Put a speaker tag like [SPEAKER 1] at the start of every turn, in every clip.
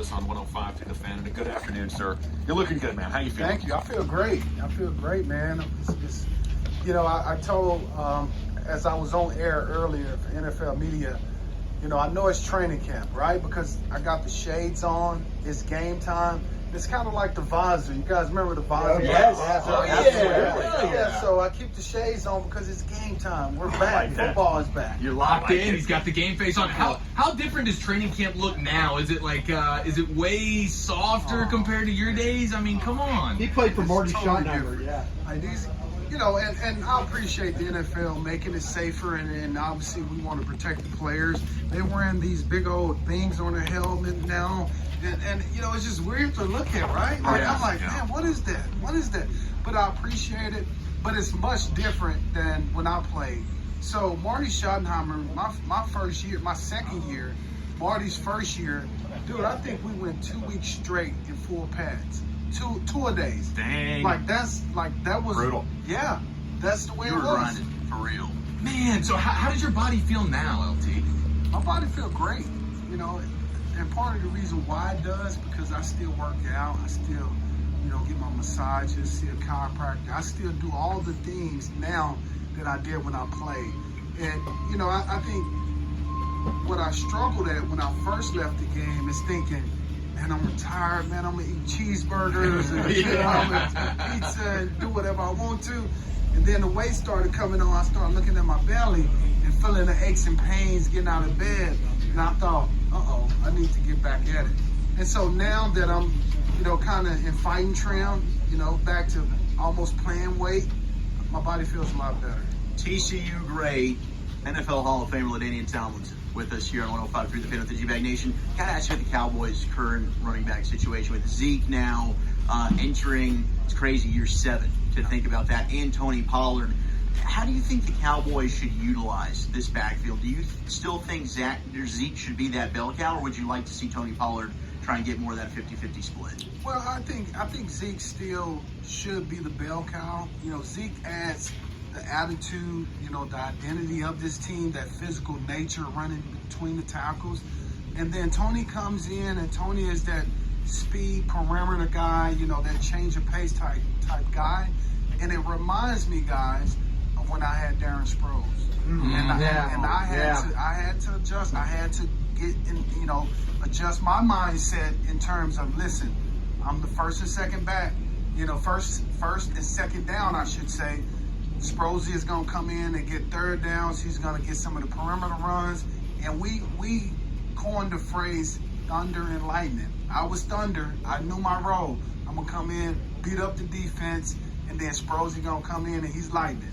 [SPEAKER 1] us on 105 through the Fan. And a good afternoon, sir. You're looking good, man. How you feeling?
[SPEAKER 2] Thank you. I feel great. Man. I told, as I was on air earlier for NFL Media, I know it's training camp, right? Because I got the shades on. It's game time. It's kind of like the Vaza. You guys remember the Vaza?
[SPEAKER 1] Yeah.
[SPEAKER 2] So I keep the shades on because it's game time. We're back. Football is back.
[SPEAKER 3] You're locked in. He's got the game face on. How different does training camp look now? Is it is it way softer compared to your days? I mean, come on.
[SPEAKER 4] He played for Marty
[SPEAKER 2] totally
[SPEAKER 4] Schottenheimer,
[SPEAKER 2] yeah. And I appreciate the NFL making it safer, and obviously we want to protect the players. They're wearing these big old things on their helmet now, and it's just weird to look at, right? I'm like, man, what is that? What is that? But I appreciate it, but it's much different than when I played. So Marty Schottenheimer, my first year, my second year, Marty's first year, dude, I think we went 2 weeks straight in full pads. Two-a-days.
[SPEAKER 1] Dang.
[SPEAKER 2] That was
[SPEAKER 1] brutal.
[SPEAKER 2] Yeah, that's the way
[SPEAKER 3] You
[SPEAKER 2] it
[SPEAKER 3] were
[SPEAKER 2] was.
[SPEAKER 3] grinding for real. Man, so how does your body feel now, LT?
[SPEAKER 2] My body feel great, and part of the reason why it does, because I still work out, I still, get my massages, see a chiropractor. I still do all the things now that I did when I played. And, I think what I struggled at when I first left the game is thinking, man, I'm retired, man, I'm gonna eat cheeseburgers and I'm gonna eat pizza and do whatever I want to. And then the weight started coming on. I started looking at my belly and feeling the aches and pains getting out of bed. And I thought, I need to get back at it. And so now that I'm, kind of in fighting trim, back to almost playing weight, my body feels a lot better.
[SPEAKER 5] TCU great, NFL Hall of Famer LaDainian Tomlinson with us here on 105 through the Fan with the GBag Nation. Got to ask you about the Cowboys' current running back situation with Zeke now entering, it's crazy, year 7 to think about that, and Tony Pollard. How do you think the Cowboys should utilize this backfield? Do you still think Zeke should be that bell cow, or would you like to see Tony Pollard try and get more of that 50-50 split?
[SPEAKER 2] Well, I think Zeke still should be the bell cow. Zeke adds the attitude, the identity of this team, that physical nature running between the tackles. And then Tony comes in, and Tony is that speed perimeter guy, that change of pace type guy. And it reminds me, guys, of when I had Darren Sproles. I had to adjust. I had to get in, adjust my mindset in terms of, listen, I'm the first and second back, first and second down, I should say. Sproles is going to come in and get third downs. He's going to get some of the perimeter runs. And we coined the phrase thunder and lightning. I was thunder. I knew my role. I'm going to come in, beat up the defense, and then Sproles is going to come in and he's lightning.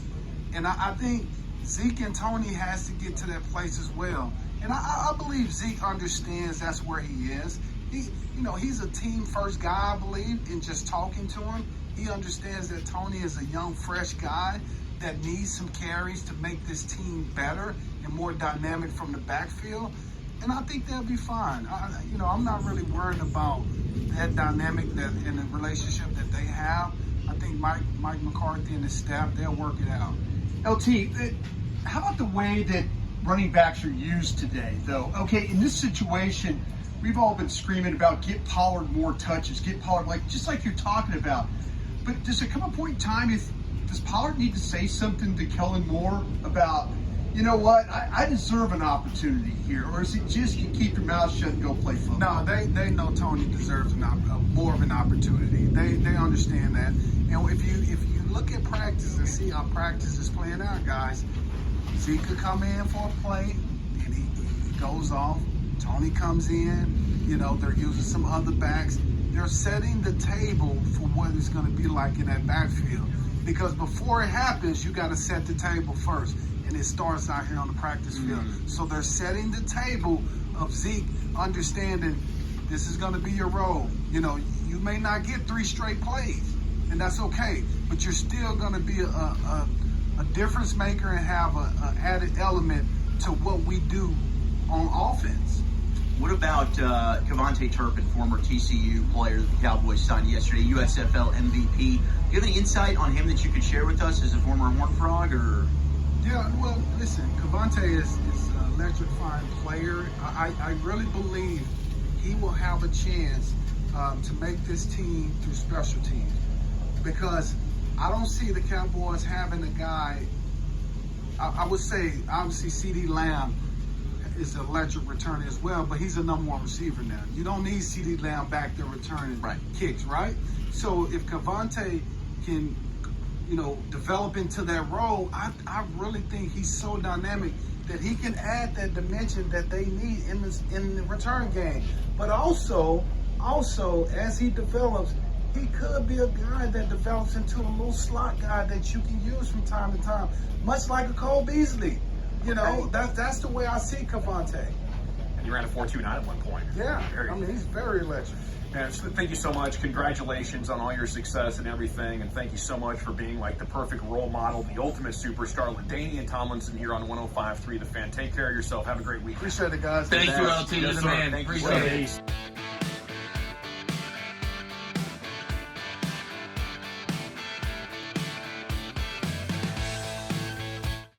[SPEAKER 2] And I think Zeke and Tony has to get to that place as well. And I believe Zeke understands that's where he is. He's a team first guy, I believe, in just talking to him. He understands that Tony is a young, fresh guy that needs some carries to make this team better and more dynamic from the backfield. And I think they'll be fine. I'm not really worried about that dynamic that in the relationship that they have. I think Mike McCarthy and his staff, they'll work it out.
[SPEAKER 4] LT, how about the way that running backs are used today, though? Okay, in this situation, we've all been screaming about get Pollard more touches, get Pollard, just like you're talking about. But does it come a point in time, does Pollard need to say something to Kellen Moore about, you know what, I deserve an opportunity here? Or is it just you keep your mouth shut and go play football?
[SPEAKER 2] No, they know Tony deserves more of an opportunity. They understand that. And if you look at practice and see how practice is playing out, guys, Zeke could come in for a play, and he goes off. Tony comes in, they're using some other backs. They're setting the table for what it's going to be like in that backfield. Because before it happens, you got to set the table first. And it starts out here on the practice field. So they're setting the table of Zeke understanding this is going to be your role. You may not get 3 straight plays, and that's okay. But you're still going to be a difference maker and have an added element to what we do on offense.
[SPEAKER 5] What about Kevontae Turpin, former TCU player that the Cowboys signed yesterday, USFL MVP? Do you have any insight on him that you could share with us as a former Horned Frog? Or?
[SPEAKER 2] Yeah, well, listen, Kevontae is an electrifying player. I really believe he will have a chance to make this team through special teams, because I don't see the Cowboys having a guy. I would say, obviously, CD Lamb is an electric returner as well, but he's a number one receiver now. You don't need CD Lamb back there returning kicks, right? So if Cavante can, develop into that role, I really think he's so dynamic that he can add that dimension that they need in the return game. But also, as he develops, he could be a guy that develops into a little slot guy that you can use from time to time, much like a Cole Beasley. That's the way I see Cavante.
[SPEAKER 1] And you ran a 4.29 at one point.
[SPEAKER 2] Yeah, he's very electric.
[SPEAKER 1] Man, thank you so much. Congratulations on all your success and everything. And thank you so much for being like the perfect role model, the ultimate superstar. LaDainian Tomlinson here on 105.3 The Fan. Take care of yourself. Have a great week.
[SPEAKER 2] Appreciate it, guys.
[SPEAKER 3] Thank you, LT. You're the man.
[SPEAKER 1] Thank you,
[SPEAKER 3] Appreciate it.
[SPEAKER 1] sir.